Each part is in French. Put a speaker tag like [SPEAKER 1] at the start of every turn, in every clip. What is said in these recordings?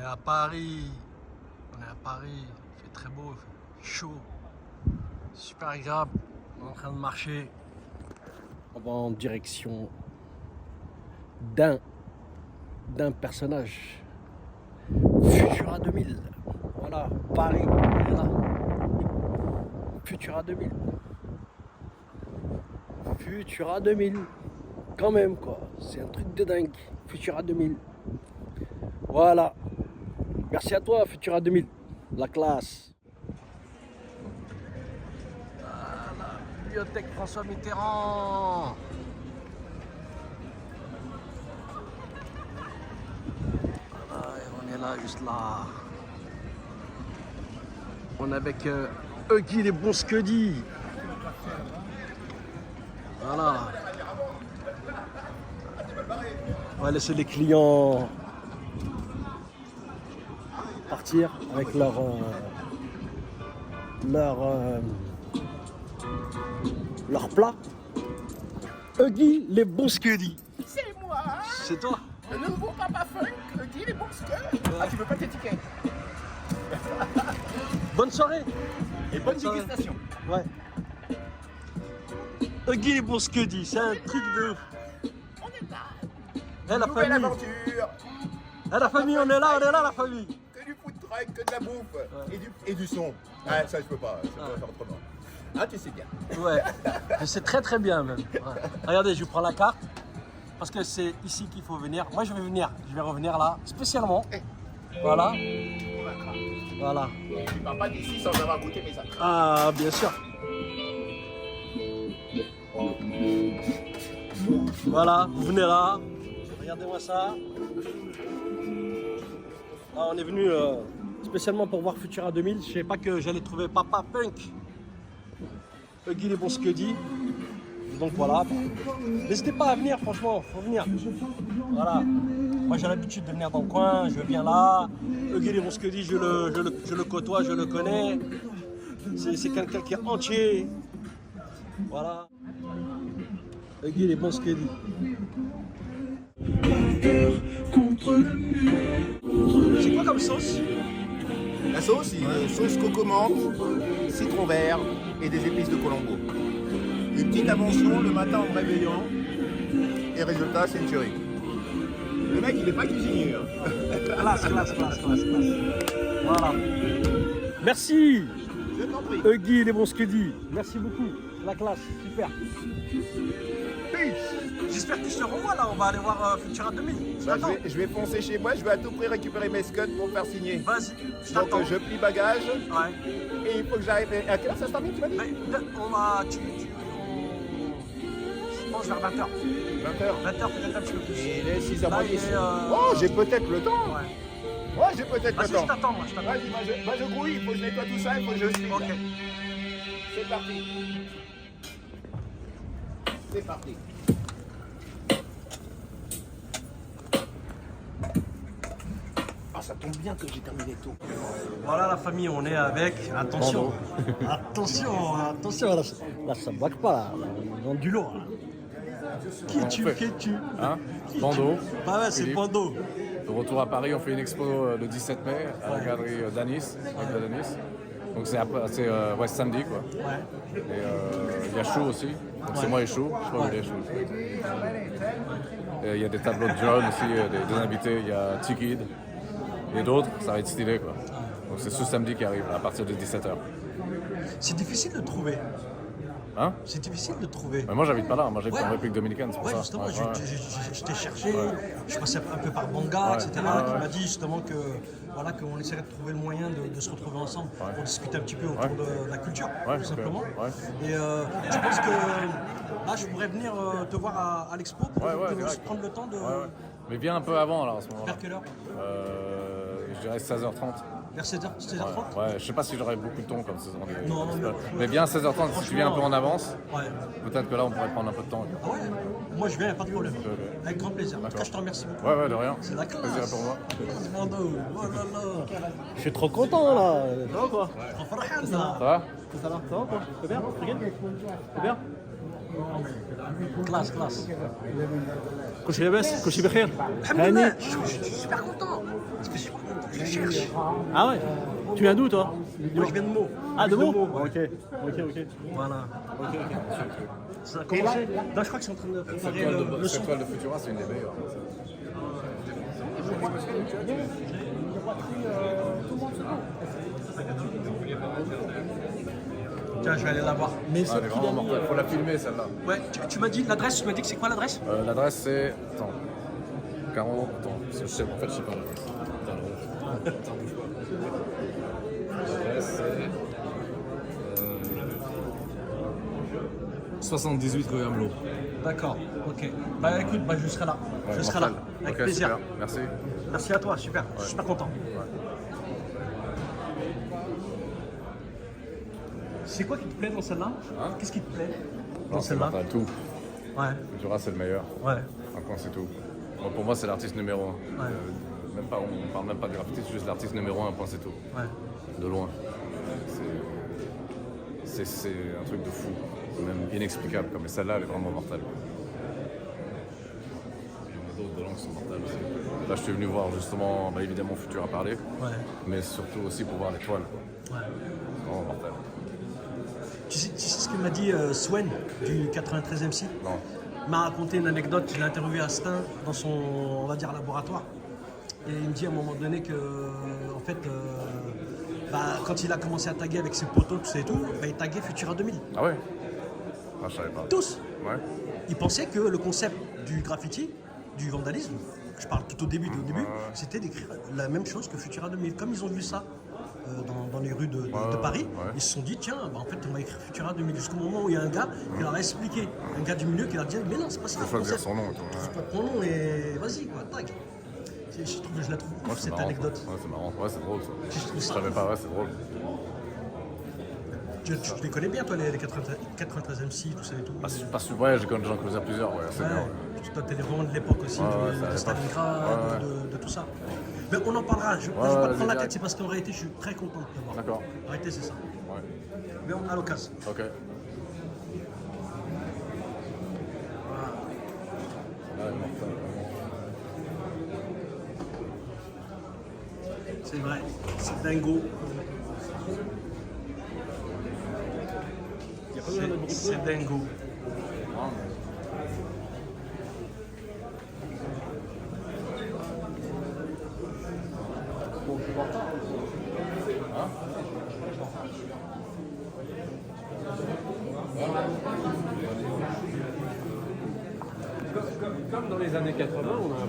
[SPEAKER 1] à Paris. On est à Paris. Il fait très beau, il fait chaud. Super agréable. On est en train de marcher. On va en direction d'un personnage. Futura 2000. Voilà, Paris, on est là. Futura 2000. Futura 2000. Quand même quoi, c'est un truc de dingue. Futura 2000. Voilà. Merci à toi Futura 2000. La classe. Ah, la bibliothèque François Mitterrand. Voilà, et on est là, juste là. On est avec Huggy les Bonsquedis. Voilà. On va laisser les clients partir avec leur plat. Huggy les Bonsquedis.
[SPEAKER 2] C'est moi,
[SPEAKER 1] C'est toi?
[SPEAKER 2] le nouveau papa funk, Huggy les Bonsquedis. Ah, tu veux pas t'étiqueter?
[SPEAKER 1] Bonne soirée.
[SPEAKER 2] Et bonne
[SPEAKER 1] soirée.
[SPEAKER 2] dégustation.
[SPEAKER 1] Ouais. Huggy les Bonsquedis, c'est un truc de ouf.
[SPEAKER 2] On est là.
[SPEAKER 1] Eh, la
[SPEAKER 2] Nouvelle
[SPEAKER 1] famille.
[SPEAKER 2] aventure.
[SPEAKER 1] Eh, la famille, on est là, la famille.
[SPEAKER 2] Que du food truck, que de la bouffe. Et du son. Ah, ça, je peux pas. Je peux pas faire autrement. Ah, tu sais bien.
[SPEAKER 1] Ouais, je sais très très bien même. Ouais. Regardez, je prends la carte parce que c'est ici qu'il faut venir. Moi, je vais revenir là spécialement. Voilà. Voilà.
[SPEAKER 2] Tu pars pas d'ici sans avoir goûté mes actes.
[SPEAKER 1] Ah, bien sûr. Voilà, vous venez là. Regardez-moi ça. Là, on est venu spécialement pour voir Futura 2000. Je savais pas que j'allais trouver Papa Punk. Huggy les Bonsquedis. Donc voilà. N'hésitez pas à venir, franchement, faut venir. Voilà. Moi j'ai l'habitude de venir dans le coin, je viens là. Huggy les Bonsquedis, je le côtoie, je le connais. C'est quelqu'un qui est entier. Voilà. Huggy les Bonsquedis. C'est quoi comme sauce?
[SPEAKER 2] La sauce, c'est sauce coco menthe, citron vert et des épices de Colombo. Une petite invention le matin en me réveillant. Et résultat, c'est une tuerie. Le mec, il est pas cuisinier. Hein.
[SPEAKER 1] Classe. Voilà. Merci.
[SPEAKER 2] Je t'en prie.
[SPEAKER 1] Huggy les Bonsquedis. Merci beaucoup. La classe, super. J'espère que je te revois là, on va aller voir Futura 2000.
[SPEAKER 2] Bah, je vais foncer chez moi, je vais à tout prix récupérer mes scuds pour me faire signer.
[SPEAKER 1] Vas-y, je
[SPEAKER 2] Donc
[SPEAKER 1] t'attends.
[SPEAKER 2] je plie bagage
[SPEAKER 1] Ouais.
[SPEAKER 2] et il faut que j'arrive. À quelle heure ça se termine, tu m'as dit?
[SPEAKER 1] Mais on va. Je pense vers 20h.
[SPEAKER 2] 20h.
[SPEAKER 1] 20h peut-être un petit peu plus.
[SPEAKER 2] Il est 6h
[SPEAKER 1] Là,
[SPEAKER 2] moins
[SPEAKER 1] il
[SPEAKER 2] 10.
[SPEAKER 1] est,
[SPEAKER 2] Oh, j'ai peut-être le temps.
[SPEAKER 1] Ouais.
[SPEAKER 2] Ouais, j'ai peut-être
[SPEAKER 1] Vas-y,
[SPEAKER 2] le
[SPEAKER 1] je
[SPEAKER 2] temps.
[SPEAKER 1] t'attends, moi, je t'attends.
[SPEAKER 2] Vas-y, moi je grouille, il faut que je nettoie tout ça, il faut que je suis.
[SPEAKER 1] Ok.
[SPEAKER 2] C'est parti. C'est parti. Ah, ça tombe bien que j'ai terminé tôt.
[SPEAKER 1] Voilà la famille, on est avec. Attention. Attention, là ça blague pas là. On est dans du lourd. Là. Qui es-tu?
[SPEAKER 3] Hein, Bando.
[SPEAKER 1] Bah ouais, c'est
[SPEAKER 3] Philippe.
[SPEAKER 1] Bando.
[SPEAKER 3] De retour à Paris, on fait une expo le 17 mai à la galerie Danis, avec la Danis. Donc c'est ouais, samedi quoi.
[SPEAKER 1] Ouais.
[SPEAKER 3] Et il y a chaud aussi. Donc c'est moi et chaud. Je crois qu'il y a chaud. Et il y a des tableaux de John aussi, des invités. Il y a T-Kid et d'autres. Ça va être stylé quoi. Donc c'est ce samedi qui arrive à partir de 17h.
[SPEAKER 1] C'est difficile de trouver.
[SPEAKER 3] Hein?
[SPEAKER 1] C'est difficile de trouver.
[SPEAKER 3] Mais moi j'habite pas là, moi j'habite
[SPEAKER 1] Ouais.
[SPEAKER 3] en République Dominicaine, c'est pour
[SPEAKER 1] Ouais,
[SPEAKER 3] ça.
[SPEAKER 1] justement,
[SPEAKER 3] Ouais,
[SPEAKER 1] je t'ai cherché, je passais un peu par Banga, etc.
[SPEAKER 3] Ouais,
[SPEAKER 1] Qui
[SPEAKER 3] ouais.
[SPEAKER 1] m'a dit justement que voilà qu'on essaierait de trouver le moyen de se retrouver ensemble pour discuter un petit peu autour
[SPEAKER 3] Ouais.
[SPEAKER 1] de la culture,
[SPEAKER 3] Ouais,
[SPEAKER 1] tout simplement.
[SPEAKER 3] ouais.
[SPEAKER 1] Et je pense que là, je pourrais venir te voir à l'expo pour
[SPEAKER 3] Ouais,
[SPEAKER 1] de
[SPEAKER 3] direct.
[SPEAKER 1] prendre le temps de.
[SPEAKER 3] Ouais, ouais. Mais viens un peu avant alors à ce moment-là.
[SPEAKER 1] Vers quelle heure?
[SPEAKER 3] Je dirais 16h30.
[SPEAKER 1] Vers 16h30.
[SPEAKER 3] Ouais, je sais pas si j'aurai beaucoup de temps comme ça.
[SPEAKER 1] Non,
[SPEAKER 3] Mais bien à 16h30, si tu viens un peu en avance,
[SPEAKER 1] Ouais.
[SPEAKER 3] peut-être que là on pourrait prendre un peu de temps.
[SPEAKER 1] Ah ouais. Moi, je viens, pas de problème. Avec grand plaisir. En tout cas,
[SPEAKER 3] D'accord.
[SPEAKER 1] je te remercie beaucoup.
[SPEAKER 3] Ouais, de rien.
[SPEAKER 1] C'est la classe.
[SPEAKER 3] Plaisir pour moi.
[SPEAKER 1] Bando. Oh là là. Je suis trop content là. Ça va quoi? Trop فرحان là.
[SPEAKER 3] Ça va?
[SPEAKER 1] Ça va quoi? C'est bien? C'est bien? Classe. كل شيء لاباس؟ كل شيء بخير؟ هاني؟ Je suis super content. Parce que cherche.
[SPEAKER 4] Ah ouais. Tu viens d'où toi?
[SPEAKER 1] Moi, je viens de Meaux.
[SPEAKER 4] Ah, de Meaux.
[SPEAKER 1] Ouais.
[SPEAKER 4] Ok.
[SPEAKER 1] Voilà. Ça a commencé. Là, je crois qu'ils sont en train de préparer le son.
[SPEAKER 3] Cette toile de Futura, c'est une des meilleures.
[SPEAKER 1] Tiens, je vais aller la voir.
[SPEAKER 4] Mais
[SPEAKER 3] Ah, elle est vraiment mortelle. Faut la filmer celle-là.
[SPEAKER 1] Ouais, tu m'as dit l'adresse, tu m'as dit que c'est quoi l'adresse?
[SPEAKER 3] L'adresse c'est. Attends. 40. Attends, parce que je sais, en fait, je sais pas l'adresse. L'adresse c'est. 78 rue Amelot.
[SPEAKER 1] D'accord, ok. Bah écoute, je serai là. Je serai là. Avec plaisir.
[SPEAKER 3] Super. Merci.
[SPEAKER 1] Merci à toi, super. Je suis super content. C'est quoi qui te plaît dans celle-là? Qu'est-ce qui te plaît dans
[SPEAKER 3] Non, c'est
[SPEAKER 1] celle-là?
[SPEAKER 3] mortel, tout.
[SPEAKER 1] Ouais,
[SPEAKER 3] Futura, c'est le meilleur.
[SPEAKER 1] ouais.
[SPEAKER 3] Un point, c'est tout. Bon, pour moi, c'est l'artiste numéro 1.
[SPEAKER 1] Ouais.
[SPEAKER 3] Même pas, on parle même pas de graffiti, c'est juste l'artiste numéro 1, un point, c'est tout.
[SPEAKER 1] Ouais.
[SPEAKER 3] De loin. C'est un truc de fou. C'est même inexplicable. Mais celle-là, elle est vraiment mortelle. Il y en a d'autres de langues qui sont mortelles aussi. Là, je suis venu voir justement, évidemment, Futura parler.
[SPEAKER 1] Ouais.
[SPEAKER 3] Mais surtout aussi pour voir l'étoile.
[SPEAKER 1] Ouais.
[SPEAKER 3] C'est vraiment mortel.
[SPEAKER 1] Tu sais ce que m'a dit Swen du 93 MC?
[SPEAKER 3] Non.
[SPEAKER 1] Il m'a raconté une anecdote. Je l'ai interviewé à Stein dans son, on va dire, laboratoire. Et il me dit à un moment donné que, en fait, quand il a commencé à taguer avec ses potos, tout ça et tout, il taguait Futura 2000.
[SPEAKER 3] Ah ouais? Ah, je savais pas.
[SPEAKER 1] Tous.
[SPEAKER 3] Ouais.
[SPEAKER 1] Il pensait que le concept du graffiti, du vandalisme, je parle tout au début, c'était d'écrire la même chose que Futura 2000. Comme ils ont vu ça dans les rues de Paris, ils se sont dit, tiens, en fait, on va écrire Futura 2000. Jusqu'au moment où il y a un gars qui leur a expliqué, un gars du milieu qui leur a dit, mais non, c'est pas ça.
[SPEAKER 3] Il faut choisir son nom et tout.
[SPEAKER 1] C'est pas ton nom et vas-y, quoi, tag. Je la trouve ouf,
[SPEAKER 3] Ouais, c'est
[SPEAKER 1] cette
[SPEAKER 3] marrant,
[SPEAKER 1] anecdote.
[SPEAKER 3] ça. Ouais, c'est marrant. Ouais, c'est drôle ça.
[SPEAKER 1] Je trouve
[SPEAKER 3] Je
[SPEAKER 1] ça.
[SPEAKER 3] savais pas, ouais, c'est drôle.
[SPEAKER 1] Tu les connais bien, toi, les 93 MC, tout ça et tout.
[SPEAKER 3] Ouais, j'en connais plusieurs, ouais, c'est bien. Ouais.
[SPEAKER 1] Toi, t'es vraiment de l'époque aussi,
[SPEAKER 3] Ouais,
[SPEAKER 1] de
[SPEAKER 3] ça allait
[SPEAKER 1] Stalingrad, de tout ça. Mais on en parlera, je ne vais pas te prendre la tête, c'est parce qu'en réalité, je suis très content de te voir.
[SPEAKER 3] D'accord.
[SPEAKER 1] En réalité, c'est ça.
[SPEAKER 3] Ouais.
[SPEAKER 1] Mais on a l'occasion.
[SPEAKER 3] Ok. Là, elle est mortelle, vraiment.
[SPEAKER 1] C'est vrai, c'est dingo. C'est dingo.
[SPEAKER 4] Comme dans les années 80, on a un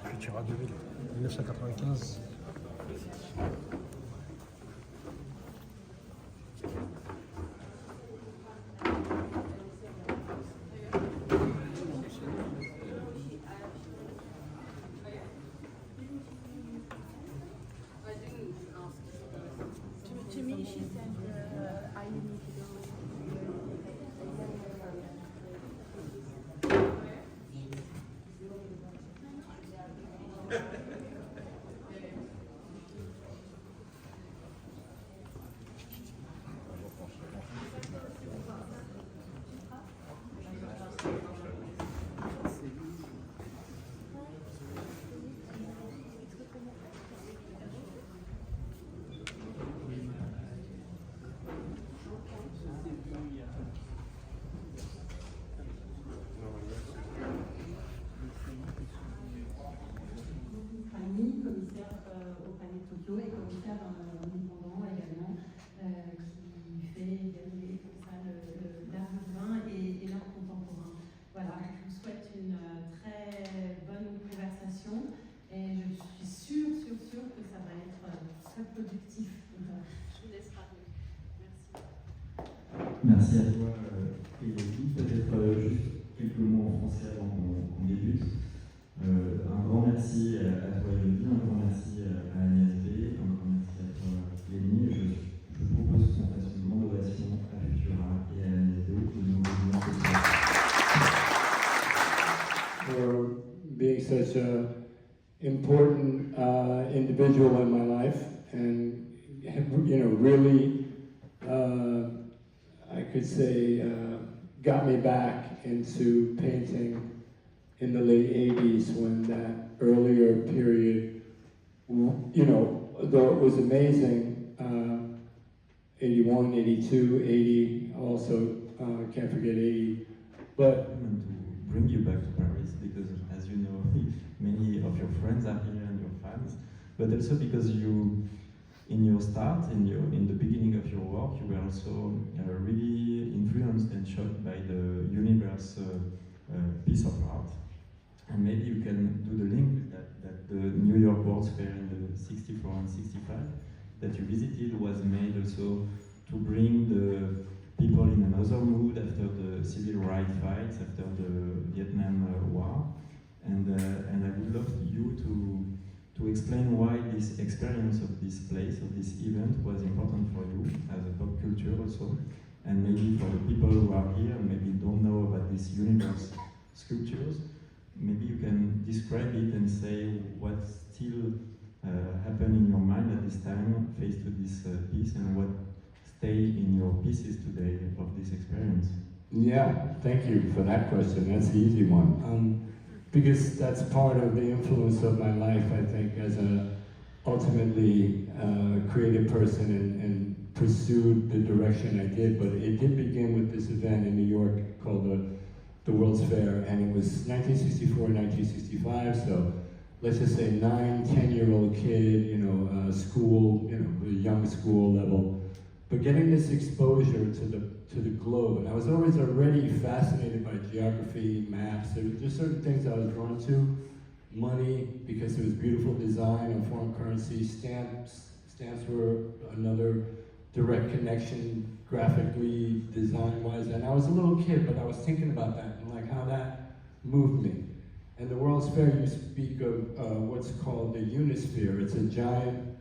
[SPEAKER 1] Futura 2000, 1995.
[SPEAKER 5] To me, she said, I need to go.
[SPEAKER 6] Fanny, commissaire au Palais de Tokyo et commissaire indépendant également, qui fait dérouler comme ça l'art urbain et l'art contemporain. Voilà, je vous souhaite une très bonne conversation et sûr que ça va être très productif. Je vous laisse parler. Merci.
[SPEAKER 7] Merci à toi, Elodie. Peut-être juste quelques mots en français avant qu'on débute. Un grand merci à toi, Elodie, un grand merci à Agnès B, un grand merci à toi, Lénie. Je propose qu'on fasse une grande ovation à Futura et à Agnès B de nous rejoindre ce soir.
[SPEAKER 8] For being such a important individual in my life, and really, I could say, got me back into painting in the late 80s when that earlier period, though it was amazing, 81, 82, 80, also can't forget 80, but
[SPEAKER 7] To bring you back to Paris because, as you know, many of your friends are here and your fans, but also because in your start, in the beginning of your work, you were also really influenced and shocked by the universe piece of art. And maybe you can do the link with that the New York World's Fair in the 64 and 65 that you visited was made also to bring the people in another mood after the civil rights fights, after the Vietnam War. And I would love you to explain why this experience of this place, of this event, was important for you as a pop culture also, and maybe for the people who are here and maybe don't know about these universe sculptures, maybe you can describe it and say what still happened in your mind at this time faced with this piece and what stay in your pieces today of this experience.
[SPEAKER 8] yeah, thank you for that question. That's the easy one. Because that's part of the influence of my life, I think, as a ultimately creative person and pursued the direction I did. But it did begin with this event in New York called the World's Fair, and it was 1964, 1965, so let's just say 9, 10-year-old kid, school, a young school level, but getting this exposure to the globe. And I was always already fascinated by geography, maps. There were just certain things I was drawn to. Money, because it was beautiful design and foreign currency. Stamps were another direct connection, graphically, design-wise. And I was a little kid, but I was thinking about that and like how that moved me. And the World's Fair, you speak of what's called the Unisphere. It's a giant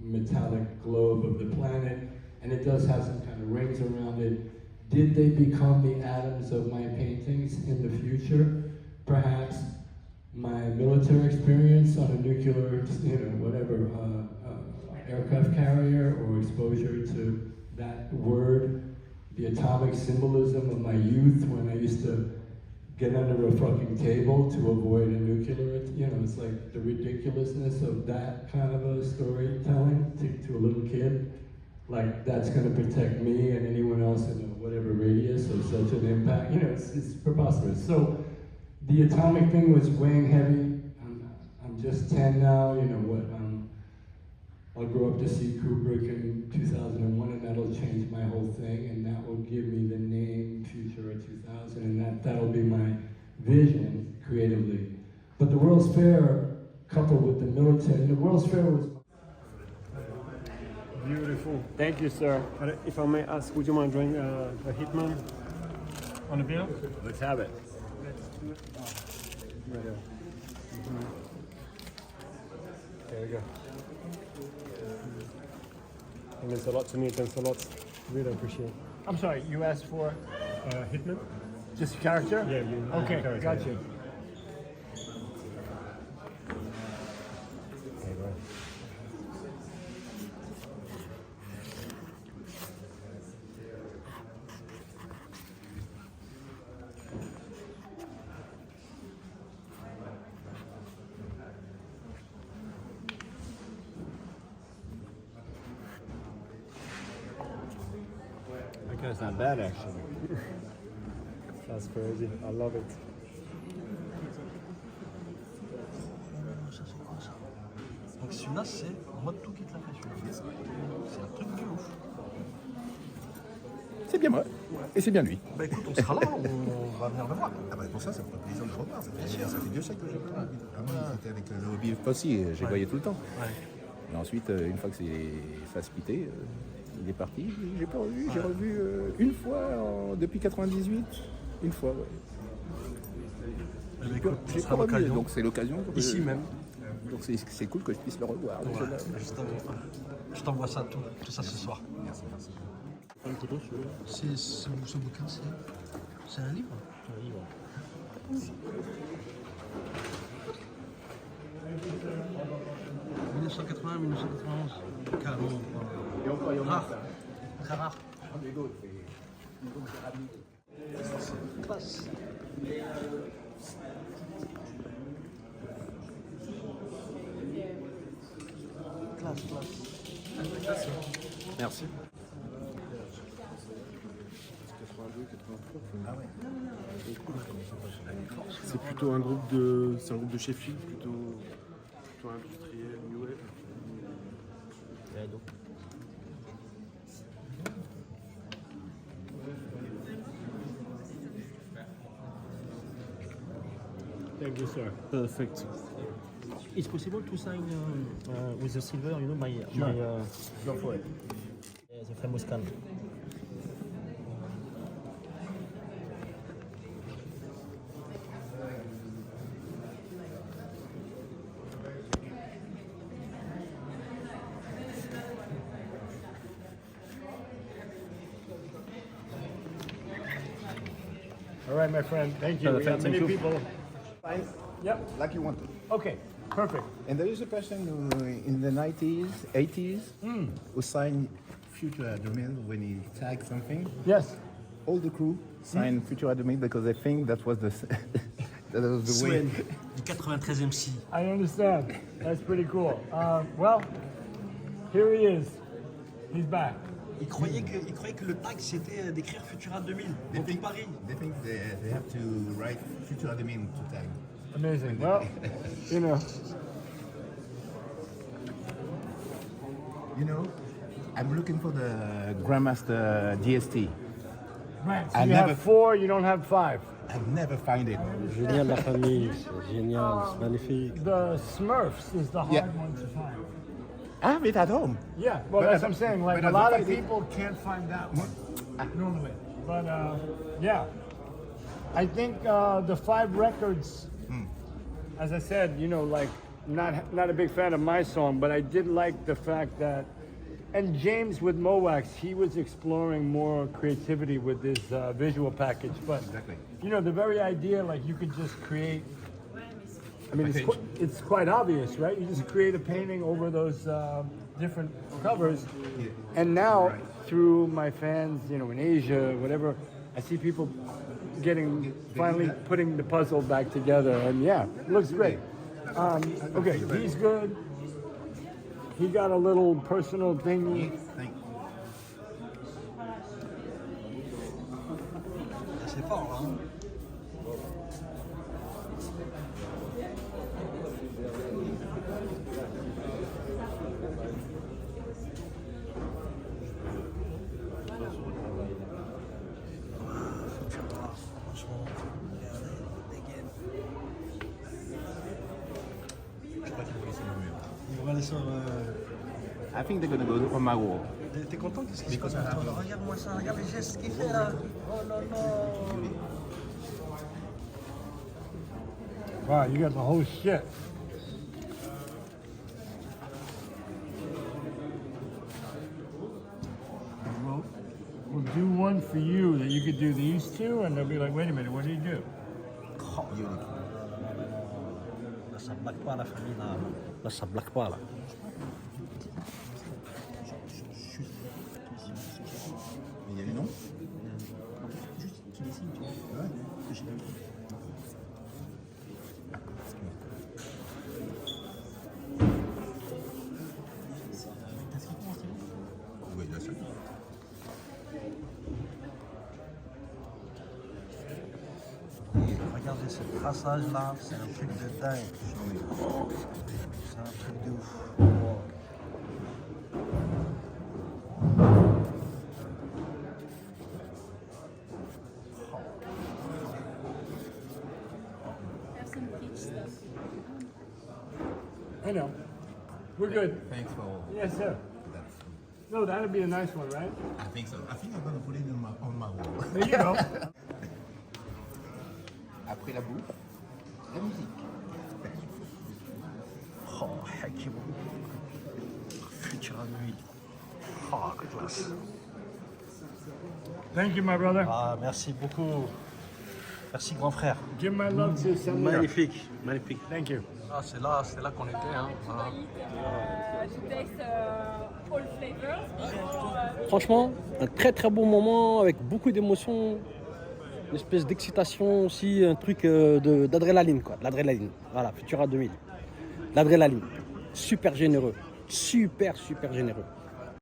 [SPEAKER 8] metallic globe of the planet, and it does have some kind of rings around it. Did they become the atoms of my paintings in the future? Perhaps my military experience on a nuclear, aircraft carrier, or exposure to that word, the atomic symbolism of my youth when I used to get under a fucking table to avoid a nuclear, it's like the ridiculousness of that kind of a storytelling to a little kid. Like, that's going to protect me and anyone else in whatever radius of such an impact. It's preposterous. So the atomic thing was weighing heavy. I'm just 10 now, I'll grow up to see Kubrick in 2001, and that'll change my whole thing, and that will give me the name Futura 2000, and that'll be my vision creatively. But the World's Fair, coupled with the military, the World's Fair was...
[SPEAKER 4] Beautiful. Thank you, sir. If I may ask, would you mind drawing a Hitman on a bill?
[SPEAKER 3] Let's have it.
[SPEAKER 4] Right there. There we go. It means a lot to me. Thanks a lot. Really appreciate it. I'm sorry, you asked for Hitman? Just a character? Yeah, you. Okay, character, gotcha. Yeah. Okay, right.
[SPEAKER 3] That's not bad, actually.
[SPEAKER 4] That's crazy. I love it.
[SPEAKER 1] Donc celui-là, c'est en mode tout quitte la fait celui-là. C'est un truc de ouf.
[SPEAKER 2] C'est bien moi. Et c'est bien lui.
[SPEAKER 1] Bah écoute, on sera là, on va venir le voir.
[SPEAKER 2] Ah bah pour ça me fait plaisir de le revoir, ça fait chier, ça fait 2 siècles que je pas. Ah ouais, c'était avec le hobby aussi, j'ai voyé tout le temps.
[SPEAKER 1] Ouais.
[SPEAKER 2] Et ensuite, une fois que ça a splitté, il est parti, j'ai pas revu, j'ai revu une fois depuis 98, une fois, ouais.
[SPEAKER 1] Écoute, ce
[SPEAKER 2] J'ai
[SPEAKER 1] sera
[SPEAKER 2] pas revu,
[SPEAKER 1] l'occasion.
[SPEAKER 2] donc c'est l'occasion.
[SPEAKER 1] Ici même.
[SPEAKER 2] Donc c'est cool que je puisse le revoir.
[SPEAKER 1] Ouais, je t'envoie ça, tout ça ce soir.
[SPEAKER 2] Merci, merci.
[SPEAKER 1] Ce bouquin, c'est un livre.
[SPEAKER 4] C'est un livre.
[SPEAKER 1] 1980, 1991. Carrément. Rare. Très rare. Classe. Classe.
[SPEAKER 3] Merci.
[SPEAKER 9] C'est plutôt un groupe de Sheffield, plutôt industriel, New Wave.
[SPEAKER 4] Thank you, sir.
[SPEAKER 9] Perfect.
[SPEAKER 1] It's possible to sign with the silver, you know, my
[SPEAKER 4] Go for it.
[SPEAKER 1] the famous can.
[SPEAKER 4] All right, my friend. Thank you. We have many people.
[SPEAKER 2] Fine,
[SPEAKER 4] Yep.
[SPEAKER 2] like you wanted.
[SPEAKER 4] Okay. Perfect.
[SPEAKER 2] And there is a person who, in the 90s, 80s, who signed Future Domain when he tagged something.
[SPEAKER 4] Yes.
[SPEAKER 2] All the crew signed Future Domain because they think that was the that was the way.
[SPEAKER 1] Swen, du 93e si.
[SPEAKER 4] I understand. That's pretty cool. Well, here he is. He's back.
[SPEAKER 1] Il croyait que le tag c'était d'écrire Futura 2000 pour tout Paris.
[SPEAKER 2] They think they have to write Future Domain to tag.
[SPEAKER 4] Amazing. Well, you know.
[SPEAKER 2] You know, I'm looking for the Grandmaster DST.
[SPEAKER 4] Right. So
[SPEAKER 2] I
[SPEAKER 4] you
[SPEAKER 2] never-
[SPEAKER 4] have 4, you don't have 5.
[SPEAKER 2] I never find it.
[SPEAKER 1] Génial la famille, c'est génial, c'est magnifique.
[SPEAKER 4] The Smurfs is the hard
[SPEAKER 2] Yeah.
[SPEAKER 4] one to find.
[SPEAKER 2] I have it at home.
[SPEAKER 4] Yeah, well,
[SPEAKER 2] But
[SPEAKER 4] that's
[SPEAKER 2] as a-
[SPEAKER 4] what I'm saying. Like,
[SPEAKER 2] but
[SPEAKER 4] a
[SPEAKER 2] as a
[SPEAKER 4] lot of
[SPEAKER 2] fighting-
[SPEAKER 4] people can't find that one normally. But, yeah. I think the 5 records, as I said, you know, like, not a big fan of my song, but I did like the fact that, and James with Mowax, he was exploring more creativity with this visual package. But,
[SPEAKER 2] Exactly.
[SPEAKER 4] you know, the very idea, like, you could just create, I mean, it's quite obvious, right? You just create a painting over those different covers. And now, through my fans, you know, in Asia, whatever, I see people finally putting the puzzle back together. And yeah, it looks great. Okay, he's good. He got a little personal thingy.
[SPEAKER 2] Thank you.
[SPEAKER 1] C'est fort, hein. Franchement, regardez, dégaine.
[SPEAKER 2] Je crois qu'il faut laisser le mur.
[SPEAKER 1] On va aller sur.
[SPEAKER 2] I think they're gonna go on my wall.
[SPEAKER 1] T'es content? Qu'est-ce qui se passe pour toi? Regarde-moi ça, regarde les gestes qu'il fait là. Oh non, non.
[SPEAKER 4] Wow, you got the whole shit. We'll do one for you that you could do these two, and they'll be like, wait a minute, what do you do?
[SPEAKER 1] Oh, là, ça blague pas la famille là. Là, ça blague pas là.
[SPEAKER 2] Il y a les noms?
[SPEAKER 1] Juste, tu dessines, tu vois.
[SPEAKER 2] Ouais. Oui, là, ça.
[SPEAKER 1] Regardez ce traçage là, c'est un truc de dingue. C'est un truc de ouf.
[SPEAKER 4] I know. We're good.
[SPEAKER 2] Thanks for
[SPEAKER 4] Yes, sir.
[SPEAKER 2] that.
[SPEAKER 4] No, that'd be a nice one, right?
[SPEAKER 2] I think so. I think I'm gonna put it on my wall.
[SPEAKER 4] There you go.
[SPEAKER 2] Après la bouffe, la musique.
[SPEAKER 1] Oh, Hakim. Futura 2000. Oh, que classe.
[SPEAKER 4] Thank you, my brother.
[SPEAKER 1] Ah, merci beaucoup. Merci, grand frère.
[SPEAKER 4] Give my love to Samir.
[SPEAKER 1] Magnifique, magnifique.
[SPEAKER 4] Thank you.
[SPEAKER 1] Ah, c'est là qu'on était. Hein. Voilà.
[SPEAKER 5] to taste all flavors before,
[SPEAKER 1] Franchement, un très très bon moment avec beaucoup d'émotions, une espèce d'excitation aussi, un truc d'adrénaline quoi, de l'adrénaline. Voilà, Futura 2000. L'adrénaline. Super généreux. Super généreux.